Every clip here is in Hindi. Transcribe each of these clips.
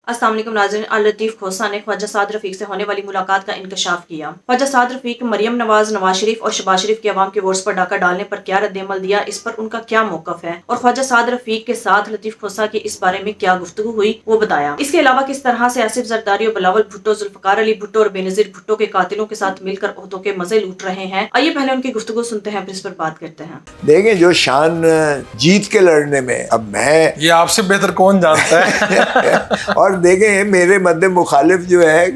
अस्सलाम वालेकुम नाज़रीन। अल लतीफ़ खोसा ने ख्वाजा साद रफ़ीक से होने वाली मुलाकात का इंकशाफ किया। ख्वाजा साद रफ़ीक मरियम नवाज, नवाज शरीफ और शहबाज शरीफ के अवाम के वोट्स पर डाका डालने पर क्या रद्द-ए-अमल दिया, इस पर उनका क्या मौक़िफ़ है और ख्वाजा साद रफ़ीक के साथ लतीफ़ खोसा की इस बारे में क्या गुफ्तगू हुई वो बताया। इसके अलावा किस तरह से आसिफ जरदारी और बिलावल भुट्टो, जुल्फ़िकार अली भुट्टो और बेनज़ीर भुट्टो के कातिलों के साथ मिलकर ओहदों के मजे लूट रहे हैं। आइए पहले उनकी गुफ्तगू सुनते हैं, फिर इस पर बात करते हैं। देखें, जो शान जीत के लड़ने में, अब मैं ये आपसे बेहतर कौन जानता है और देखें, मेरे मद्दे मुखालिफ जो है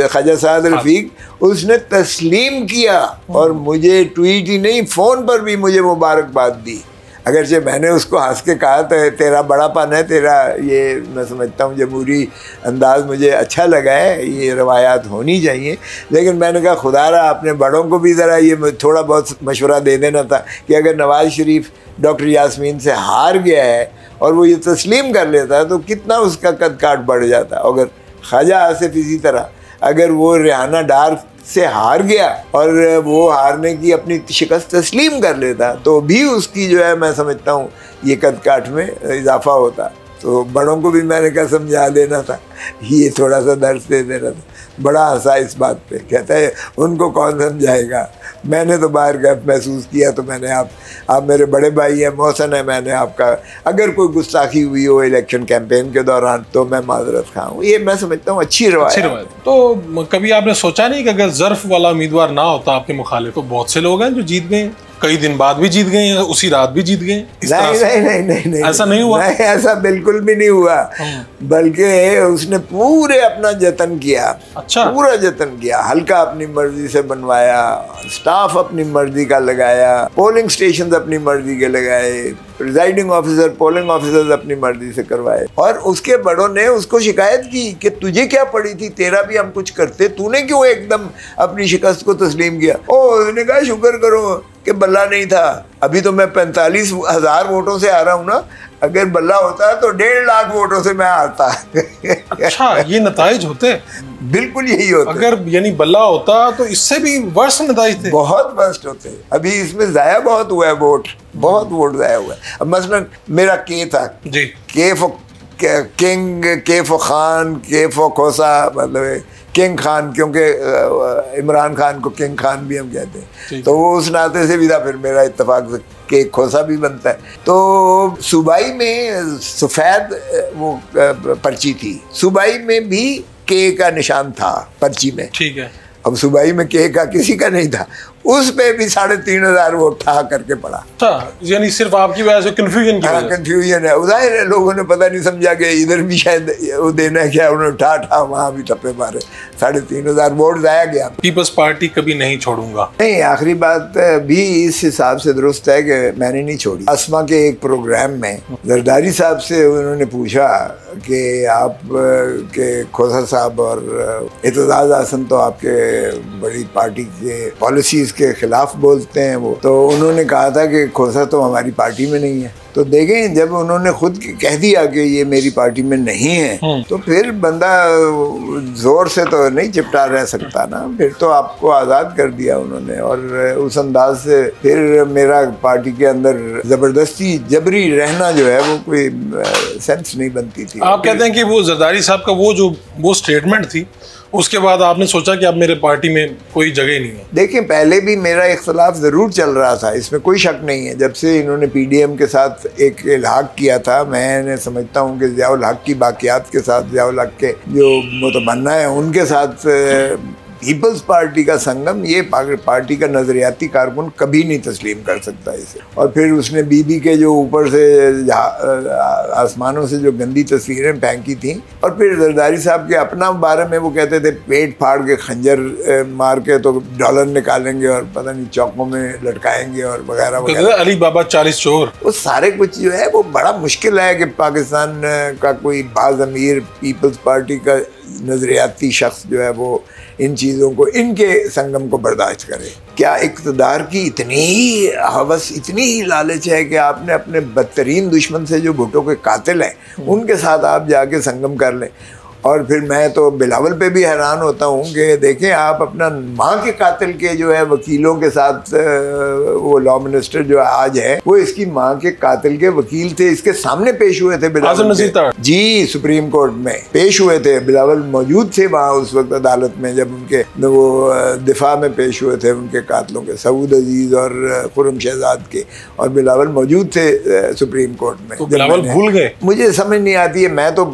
ख्वाजा साद रफ़ीक, उसने तस्लीम किया और मुझे ट्वीट ही नहीं, फ़ोन पर भी मुझे मुबारकबाद दी। अगरचे मैंने उसको हंस के कहा तो तेरा बड़ापन है, तेरा ये मैं समझता हूँ जमहूरी अंदाज़ मुझे अच्छा लगा है, ये रवायात होनी चाहिए। लेकिन मैंने कहा खुदारा अपने बड़ों को भी ज़रा ये थोड़ा बहुत मशवरा दे देना था कि अगर नवाज़ शरीफ डॉक्टर यास्मीन से हार गया है और वो ये तस्लीम कर लेता है तो कितना उसका कद काट बढ़ जाता। अगर ख्वाजा आसिफ इसी तरह अगर वो रिहाना डार से हार गया और वो हारने की अपनी शिकस्त तस्लीम कर लेता तो भी उसकी जो है मैं समझता हूँ ये कद काठ में इजाफा होता। तो बड़ों को भी मैंने क्या समझा देना था, ये थोड़ा सा दर्द दे देना था। बड़ा हंसा इस बात पे, कहता है उनको कौन समझाएगा, मैंने तो बाहर गैप महसूस किया तो मैंने आप मेरे बड़े भाई हैं, मोहसन है, मैंने आपका अगर कोई गुस्ताखी हुई हो इलेक्शन कैंपेन के दौरान तो मैं माजरत खा हूँ। ये मैं समझता हूँ अच्छी रवायत। तो कभी आपने सोचा नहीं कि अगर ज़र्फ वाला उम्मीदवार ना होता आपके मुखालिफ, तो बहुत से लोग हैं जो जीत गए, कई दिन बाद भी जीत गए, उसी रात भी जीत गए। नहीं, ऐसा नहीं हुआ। नहीं, ऐसा बिल्कुल भी नहीं हुआ, बल्कि उसने पूरे अपना जतन किया। अच्छा, पूरा जतन किया, हल्का अपनी मर्जी से बनवाया, स्टाफ अपनी मर्जी का लगाया, पोलिंग स्टेशन अपनी मर्जी के लगाए, प्रिजाइडिंग ऑफिसर पोलिंग ऑफिसर्स अपनी मर्जी से करवाए। और उसके बड़ों ने उसको शिकायत की कि तुझे क्या पड़ी थी, तेरा भी हम कुछ करते, तूने क्यों एकदम अपनी शिकस्त को तस्लीम किया। उसने कहा शुक्र करो कि बल्ला नहीं था, अभी तो मैं 45,000 वोटों से आ रहा हूँ ना, अगर बल्ला होता तो 1.5 लाख वोटों से मैं हारता। अच्छा, ये नताइज होते, बिल्कुल यही होता। अगर यानी बल्ला होता तो इससे भी वर्स्ट नताइज थे, बहुत वर्स्ट होते। अभी इसमें ज़ाया बहुत हुआ है वोट, बहुत वोट ज़ाया हुआ है। अब मसलन मेरा के था जी, के फो किंग, के फो खान, के फो खोसा, मतलब किंग खान, क्योंकि इमरान खान को किंग खान भी हम कहते हैं, तो वो उस नाते से भी था। फिर मेरा इत्तेफाक से के खोसा भी बनता है। तो सूबाई में सफ़ेद वो पर्ची थी, सूबाई में भी के का निशान था पर्ची में, ठीक है। अब सूबाई में के का किसी का नहीं था, उस पे भी 3,500 वोट ठा करके पड़ा। अच्छा, यानी सिर्फ आपकी वजह से कंफ्यूजन की वजह? कंफ्यूजन है, जाहिर है लोगों ने पता नहीं समझा कि इधर भी शायद वो देना है क्या, उन्होंने ठा वहाँ भी टप्पे मारे, 3,500 वोट जाया गया। पीपल्स पार्टी कभी नहीं छोड़ूंगा। नहीं, आखिरी बात भी इस हिसाब से दुरुस्त है कि मैंने नहीं छोड़ी। असमा के एक प्रोग्राम में जरदारी साहब से उन्होंने पूछा कि आप के खोसा साहब और एतजाज हसन तो आपके बड़ी पार्टी के पॉलिसीज के खिलाफ बोलते हैं वो, तो उन्होंने कहा था कि खोसा तो हमारी पार्टी में नहीं है। तो देखें, जब उन्होंने खुद कह दिया कि ये मेरी पार्टी में नहीं है तो फिर बंदा जोर से तो नहीं चिपटा रह सकता ना, फिर तो आपको आज़ाद कर दिया उन्होंने। और उस अंदाज से फिर मेरा पार्टी के अंदर ज़बरदस्ती जबरी रहना जो है वो कोई सेंस नहीं बनती थी। आप कहते हैं कि वो जरदारी साहब का वो स्टेटमेंट थी, उसके बाद आपने सोचा कि अब मेरे पार्टी में कोई जगह नहीं है। देखिए, पहले भी मेरा इख्तलाफ ज़रूर चल रहा था, इसमें कोई शक नहीं है। जब से इन्होंने PDM के साथ एक इल्हाक किया था, मैंने समझता हूँ कि ज़ियाउल हक की बाक़ियात के साथ, ज़ियाउल हक के जो मुतमन्ना है उनके साथ पीपल्स पार्टी का संगम, ये पार्टी का नज़रियाती कारकुन कभी नहीं तस्लीम कर सकता इसे। और फिर उसने बीबी के जो ऊपर से आसमानों से जो गंदी तस्वीरें फेंकी थी, और फिर जरदारी साहब के अपना बारे में वो कहते थे पेट फाड़ के खंजर मार के तो डॉलर निकालेंगे और पता नहीं चौकों में लटकाएंगे और वगैरह वगैरह, अली बाबा 40 चोर, वो सारे कुछ जो है वो बड़ा मुश्किल है कि पाकिस्तान का कोई बाज़मीर पीपल्स पार्टी का नज़रियाती शख्स जो है वो इन चीज़ों को, इनके संगम को बर्दाश्त करे। क्या इक़्तिदार की इतनी ही हवस, इतनी ही लालच है कि आपने अपने बदतरीन दुश्मन से जो भुट्टो के कातिल हैं उनके साथ आप जाके संगम कर लें। और फिर मैं तो बिलावल पे भी हैरान होता हूँ कि देखें आप अपना माँ के कातिल के जो है वकीलों के साथ, वो लॉ मिनिस्टर जो आज है वो इसकी माँ के कातिल के वकील थे, इसके सामने पेश हुए थे बिलावल जी, सुप्रीम कोर्ट में पेश हुए थे। बिलावल मौजूद थे वहाँ उस वक्त अदालत में जब उनके वो दिफा में पेश हुए थे उनके कातिलों के, सऊद अजीज और खुर्रम शहजाद के, और बिलावल मौजूद थे सुप्रीम कोर्ट में। तो बिलावल भूल गए? मुझे समझ नहीं आती है, मैं तो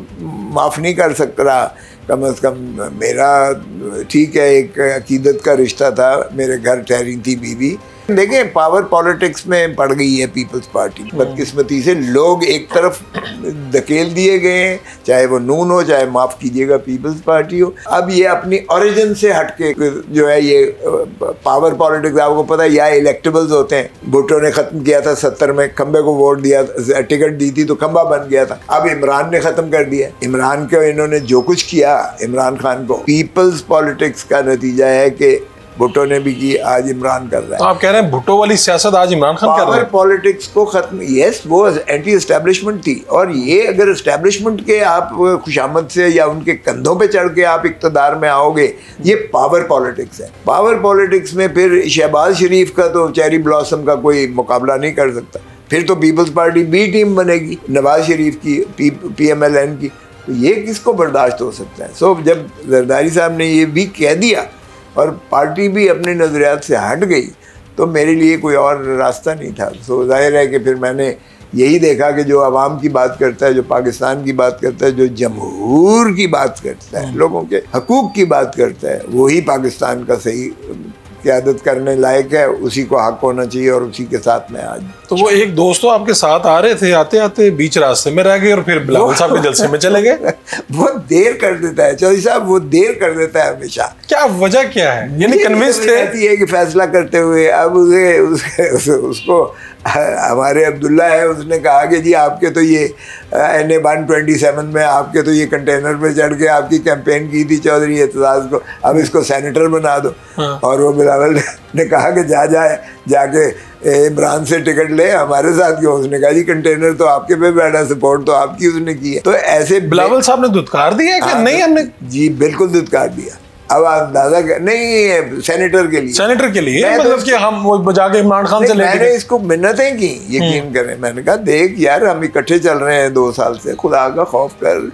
माफ़ नहीं कर सकता, कम अज़ कम मेरा ठीक है एक अकीदत का रिश्ता था, मेरे घर ठहरी थी बीवी। देखें पावर पॉलिटिक्स में पड़ गई है पीपल्स पार्टी, बदकिस्मती से लोग एक तरफ धकेल दिए गए हैं, चाहे वो नून हो चाहे माफ़ कीजिएगा पीपल्स पार्टी हो। अब ये अपनी ओरिजिन से हटके जो है ये पावर पॉलिटिक्स, आपको पता है या इलेक्टेबल्स होते हैं, भुट्टो ने ख़त्म किया था 70 में, खंबे को वोट दिया, टिकट दी थी तो खंबा बन गया था। अब इमरान ने ख़त्म कर दिया, इमरान को इन्होंने जो कुछ किया इमरान खान को, पीपल्स पॉलिटिक्स का नतीजा है कि भुट्टो ने भी की, आज इमरान कर रहा है। तो आप कह रहे हैं भुट्टो वाली सियासत आज इमरान खान कर रहा है? पावर पॉलिटिक्स को खत्म, यस वो एंटी एस्टेब्लिशमेंट थी, और ये अगर एस्टेब्लिशमेंट के आप खुशामद से या उनके कंधों पे चढ़ के आप इक्तदार में आओगे, ये पावर पॉलिटिक्स है। पावर पॉलिटिक्स में फिर शहबाज शरीफ का तो चेरी ब्लॉसम का कोई मुकाबला नहीं कर सकता, फिर तो पीपल्स पार्टी बी टीम बनेगी नवाज शरीफ की, PMLN की, तो ये किसको बर्दाश्त हो सकता है। सो जब जरदारी साहब ने ये भी कह दिया और पार्टी भी अपने नज़रियात से हट गई, तो मेरे लिए कोई और रास्ता नहीं था। सो जाहिर है कि फिर मैंने यही देखा कि जो आवाम की बात करता है, जो पाकिस्तान की बात करता है, जो जमहूर की बात करता है, लोगों के हकूक़ की बात करता है, वही पाकिस्तान का सही क़यादत करने लायक है, उसी को हक होना चाहिए और उसी के साथ मैं आज। तो वो एक दोस्त तो आपके साथ आ रहे थे, आते आते बीच रास्ते में रह गए और फिर बिलावल साहब के जलसे में चले गए। वो देर कर देता है चौधरी साहब, वो देर कर देता है हमेशा। क्या वजह क्या है? यानी कन्विंस थे है कि फैसला करते हुए अब उसको हमारे अब्दुल्ला है, उसने कहा कि जी आपके तो ये NA 127 में आपके तो ये कंटेनर पे चढ़ के आपकी कैंपेन की थी चौधरी एतजाज को, अब इसको सेनेटर बना दो। हाँ। और वो बिलावल ने कहा कि जाके इमरान से टिकट ले, हमारे साथ क्यों? उसने कहा जी कंटेनर तो आपके पे बैठा, सपोर्ट तो आपकी उसने की है। तो ऐसे बिलावल साहब ने दुत्कार दिया कि हाँ, नहीं हमने? जी बिल्कुल दुत्कार दिया। अब अंदाजा नहीं, सेनेटर के लिए मतलब कि हम वो बजा के इमरान खान से लेके, मैंने इसको मिन्नतें की, यकीन करें, मैंने कहा देख यार हम इकट्ठे चल रहे हैं 2 साल से, खुदा का खौफ कर,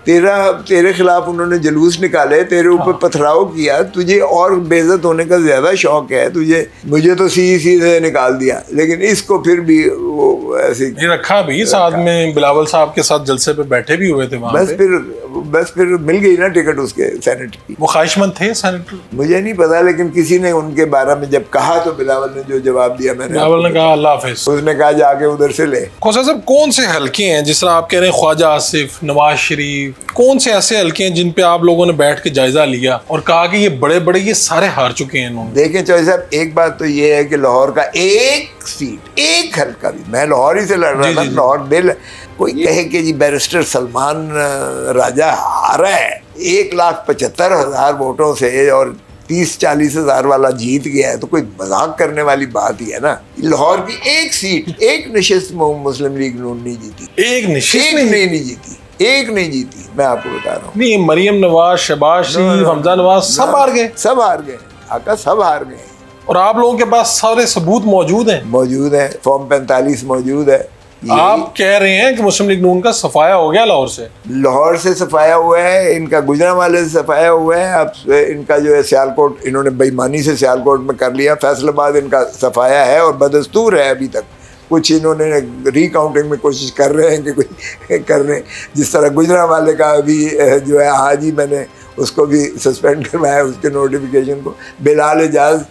तेरे खिलाफ उन्होंने जुलूस निकाले, तेरे ऊपर पथराव किया, तुझे और बेइज्जत होने का ज्यादा शौक है तुझे, मुझे तो सीधे निकाल दिया, लेकिन इसको फिर भी वो ऐसे रखा भी साथ में। बिलावल साहब के साथ जलसे पे बैठे भी हुए थे वहाँ बस फिर मिल गई ना टिकट उसके सेनेटर की। वो ख्वाहिशमंद थे सेनेटर? मुझे नहीं पता, लेकिन किसी ने उनके बारे में जब कहा तो बिलावल ने जो जवाब दिया, बिलावल ने कहा अल्लाह हाफिज, उसने कहा जाके उधर से ले। खोसा साहब कौन से हल्के हैं, जिस तरह आप कह रहे हैं ख्वाजा आसिफ, नवाज शरीफ, कौन से ऐसे हल्के हैं जिन पे आप लोगों ने बैठ के जायजा लिया और कहा कि ये बड़े बड़े ये सारे हार चुके हैं इन्होंने? देखें चौधरी साहब, एक बात तो ये है कि लाहौर का एक सीट, एक हल्का भी, मैं लाहौर ही से लड़ रहा था, लाहौर दिल, कोई कहे कि जी बैरिस्टर सलमान राजा हारा है 1,75,000 वोटों से और 30-40 हज़ार वाला जीत गया है, तो कोई मजाक करने वाली बात ही है ना। लाहौर की एक सीट, एक नशिस्त मुस्लिम लीग नून नहीं जीती, एक नशिस्त नहीं जीती, एक नहीं जीती, मैं आपको बता रहा हूँ। नहीं, मरियम नवाज, शहबाज शरीफ, हमजा नवाज सब हार गए आका, सब हार गए। और आप लोगों के पास सारे सबूत मौजूद हैं, फॉर्म 45 मौजूद है। आप कह रहे हैं कि मुस्लिम लीग नून का सफाया हो गया लाहौर से सफाया हुआ है, इनका गुजरांवाले से सफाया हुआ है। अब इनका जो है सियालकोट, इन्होंने बेईमानी से सियालकोट में कर लिया, फैसलाबाद इनका सफाया है और बदस्तूर है। अभी तक कुछ इन्होंने रिकाउंटिंग में कोशिश कर रहे हैं कि कोई कर रहे हैं, जिस तरह गुजरांवाले का अभी जो है आज ही मैंने उसको भी सस्पेंड करवाया, उसके नोटिफिकेशन को। बिलाल एजाज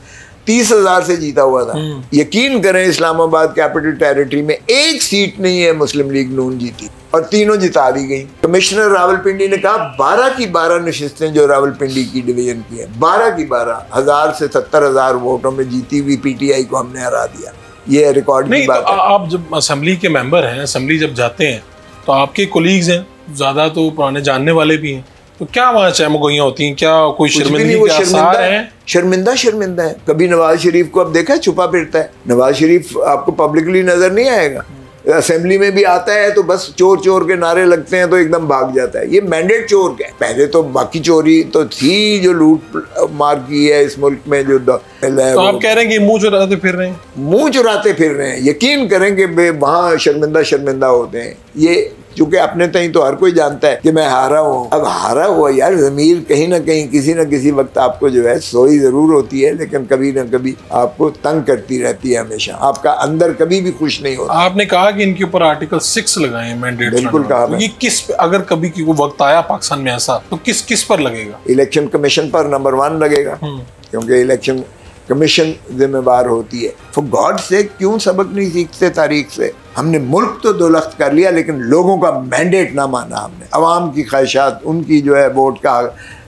30,000 से जीता हुआ था। यकीन करें इस्लामाबाद कैपिटल टेरिटरी में एक सीट नहीं है मुस्लिम लीग नून जीती और तीनों जिता दी गई। कमिश्नर रावलपिंडी ने कहा 12 की 12 नशिस्तें जो रावलपिंडी की डिवीजन की है, 12 की 12 1000 से 70,000 वोटों में जीती हुई PTI को हमने हरा दिया। ये रिकॉर्ड की बात है। आप जब असेंबली के मेंबर हैं, असेंबली जब जाते हैं तो आपके कोलीग्स हैं, ज्यादा तो पुराने जानने वाले भी हैं, तो क्या वहाँ चहमगोइयाँ होती हैं? क्या कोई शर्मिंदगी के आसार हैं? शर्मिंदा है। कभी नवाज शरीफ को अब देखा है छुपा फिरता है? नवाज शरीफ आपको पब्लिकली नजर नहीं आएगा, असेंबली में भी आता है तो बस चोर चोर के नारे लगते हैं तो एकदम भाग जाता है। ये मैंडेट चोर का है। पहले तो बाकी चोरी तो थी जो लूट मार की है इस मुल्क में, जो तो आप कह रहे हैं कि मुंह चुराते फिर रहे हैं, मुंह चुराते फिर रहे हैं। यकीन करें कि वहाँ शर्मिंदा होते हैं। ये चूंकि अपने तई तो हर कोई जानता है कि मैं हारा हूँ। अब हारा हुआ यार, ज़मीर कहीं ना कहीं किसी न किसी वक्त आपको जो है सोई ज़रूर होती है, लेकिन कभी ना कभी आपको तंग करती रहती है। हमेशा आपका अंदर कभी भी खुश नहीं होता। आपने कहा कि इनके ऊपर आर्टिकल 6 लगाए हैं मैंडेट। बिल्कुल कहा। तो ये किस, अगर कभी की वक्त आया पाकिस्तान में ऐसा, तो किस किस पर लगेगा? इलेक्शन कमीशन पर नंबर 1 लगेगा, क्योंकि इलेक्शन कमीशन जिम्मेवार होती है। फॉर गॉड से क्यों सबक नहीं सीखते तारीख से? हमने मुल्क तो दुलख्त कर लिया, लेकिन लोगों का मैंडेट ना माना हमने। अवाम की ख्वाहिशात, उनकी जो है वोट का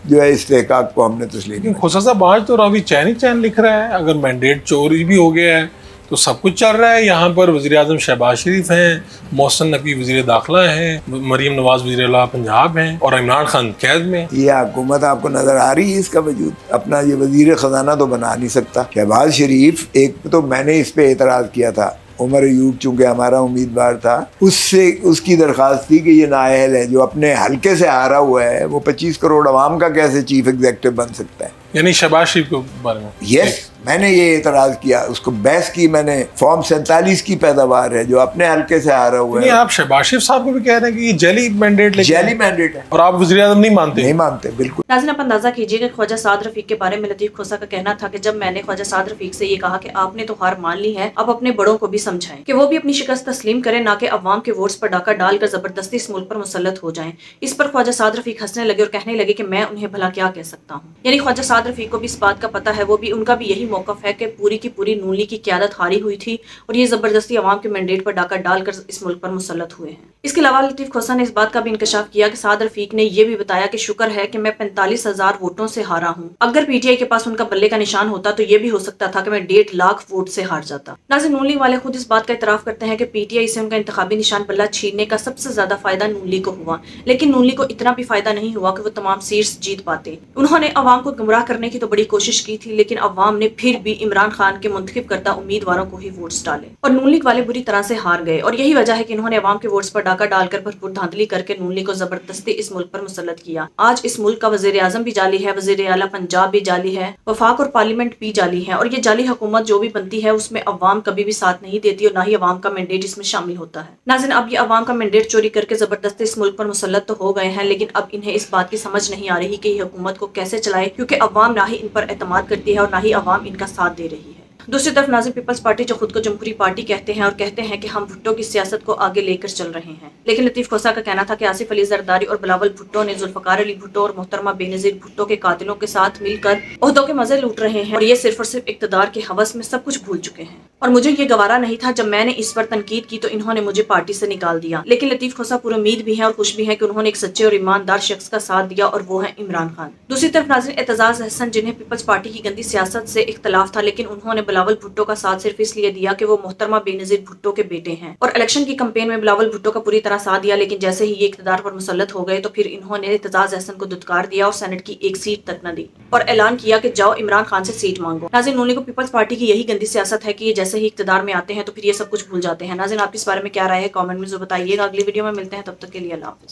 जो है इस्तेहकाक को हमने तस्लीम किया। खुशा साहब आज तो रावी चैन ही चैन लिख रहा है, अगर मैंडेट चोरी भी हो गया है तो सब कुछ चल रहा है। यहाँ पर वज़ीर आज़म शहबाज शरीफ हैं, मोहसिन नकवी वज़ीर दाखिला हैं, मरीम नवाज वज़ीर आला पंजाब हैं और इमरान खान कैद में। ये हुकूमत आपको नजर आ रही है इसका वजूद? अपना ये वज़ीर ख़जाना तो बना नहीं सकता। शहबाज शरीफ, एक तो मैंने इस पे एतराज़ किया था, उमर अयूब चूँकि हमारा उम्मीदवार था, उससे उसकी दरख्वास्त थी कि ये नाअहल है, जो अपने हल्के से हारा हुआ है, वो 25 करोड़ अवाम का कैसे चीफ एग्जीक्यूटिव बन सकता है? यानी शहबाज शरीफ के बारे में यस, मैंने ये एतराज़ किया, उसको बहस की मैंने। फॉर्म 47 की पैदावार है, जो अपने हल्के से हारा हुआ है। आप शहबाज शरीफ साहब को भी कह रहे हैं कि ये जेली मैंडेट है और आप वज़ीर आज़म नहीं मानते? नहीं मानते, बिल्कुल। नाज़रीन, आप अंदाजा कीजिए कि ख्वाजा साद रफीक के बारे में लतीफ़ खोसा का कहना था कि जब मैंने ख्वाजा साद रफीक से ये कहा कि आपने तो हार मान ली है, अब अपने बड़ों को भी समझाएं कि वो भी अपनी शिकस्त तस्लीम करें, ना कि अवाम के वोट्स पर डाका डालकर जबरदस्ती इस मुल्क पर मुसल्लत हो जाएं। इस पर ख्वाजा साद रफीक हंसने लगे और कहने लगे कि मैं उन्हें भला क्या कह सकता हूँ। यानी ख्वाजा साद रफीक को भी इस बात का पता है, वो भी, उनका भी यही मौकफ है कि पूरी की पूरी नून लीग की क़यादत हारी हुई थी और ये जबरदस्ती अवाम के मैंडेट पर डाका डालकर इस मुल्क पर मुसल्लत हुए हैं। इसके अलावा लतीफ़ खोसा ने इस बात का भी इंकशाफ किया कि साद रफीक ने यह भी बताया कि शुक्र है कि मैं 45,000 वोटों से हारा हूँ। अगर पीटीआई के पास उनका बल्ले का निशान होता तो ये भी हो सकता था कि मैं 1.5 लाख वोट से हार जाता। नाज़रीन, नून लीग वाले खुद इस बात का इतराफ करते हैं कि पीटीआई से उनका इंतखाबी निशान बल्ला छीनने का सबसे ज्यादा फायदा नून लीग को हुआ, लेकिन नून लीग को इतना भी फायदा नहीं हुआ कि वो तमाम सीट्स जीत पाते। उन्होंने अवाम को गुमराह करने की तो बड़ी कोशिश की थी, लेकिन अवाम ने फिर भी इमरान खान के मुंतखब करता उम्मीदवारों को ही वोट्स डाले और नून लीग वाले बुरी तरह से हार गए। और यही वजह है कि इन्होंने अवाम के वोट्स पर डाका डालकर भरपूर धांधली करके नून लीग को जबरदस्ती इस मुल्क पर मुसल्लत किया। आज इस मुल्क का वज़ीर आज़म भी जाली है, वज़ीर आला पंजाब भी जाली है, वफाक और पार्लियामेंट भी जाली है। और ये जाली हुकूमत जो भी बनती है उसमें अवाम कभी भी साथ नहीं देती और ना ही अवाम का मैंडेट इसमें शामिल होता है। नाज़रीन, अब ये अवाम का मैंडेट चोरी करके जबरदस्ती इस मुल्क पर मुसल्लत तो हो गए हैं, लेकिन अब इन्हें इस बात की समझ नहीं आ रही कि ये हुकूमत को कैसे चलाए, क्योंकि अवाम ना ही इन पर एतमाद करती है और ना ही अवाम इनका साथ दे रही है। दूसरी तरफ नाज़रीन, पीपल्स पार्टी जो खुद को जमहूरी पार्टी कहते हैं और कहते हैं कि हम भुट्टो की सियासत को आगे लेकर चल रहे हैं, लेकिन लतीफ़ खोसा का कहना था कि आसिफ अली जरदारी और बिलावल भुट्टो ने जुल्फ़कार अली भुट्टो और मोहतरमा बेनज़ीर भुट्टो के कातिलों के साथ मिलकर ओहदों के मजे लूट रहे हैं और ये सिर्फ और सिर्फ इक़्तिदार के हवस में सब कुछ भूल चुके हैं। और मुझे ये गवारा नहीं था, जब मैंने इस पर तनकीद की तो इन्होंने मुझे पार्टी से निकाल दिया। लेकिन लतीफ़ खोसा पूरी उम्मीद भी है और खुश भी है कि उन्होंने एक सच्चे और ईमानदार शख्स का साथ दिया और वो है इमरान खान। दूसरी तरफ नाज़रीन, एतजाज़ अहसन, जिन्हें पीपल्स पार्टी की गंदी सियासत से इख्तलाफ था, लेकिन उन्होंने बिलावल भुट्टो का सिर्फ इसलिए दिया कि वो मोहतरमा बेनज़ीर भुट्टो के बेटे हैं और इलेक्शन की कैंपेन में बिलावल भुट्टो का पूरी तरह साथ दिया। लेकिन जैसे ही ये इक़्तिदार पर मुसल्लत हो गए तो फिर इन्होंने एतजाज़ अहसन को दुत्कार दिया और सेनेट की एक सीट तक न दी और ऐलान किया कि जाओ इमरान खान से सीट मांगो। नाज़रीन, नून लीग को पीपल्स पार्टी की यही गंदी सियासत है कि ये जैसे ही इक़्तिदार में आते हैं तो फिर ये सब कुछ भूल जाते हैं। नाज़रीन, आपकी इस बारे में क्या राय है, कमेंट में जरूर बताइएगा। अगली वीडियो में मिलते हैं, तब तक के लिए अल्लाह हाफ़िज़।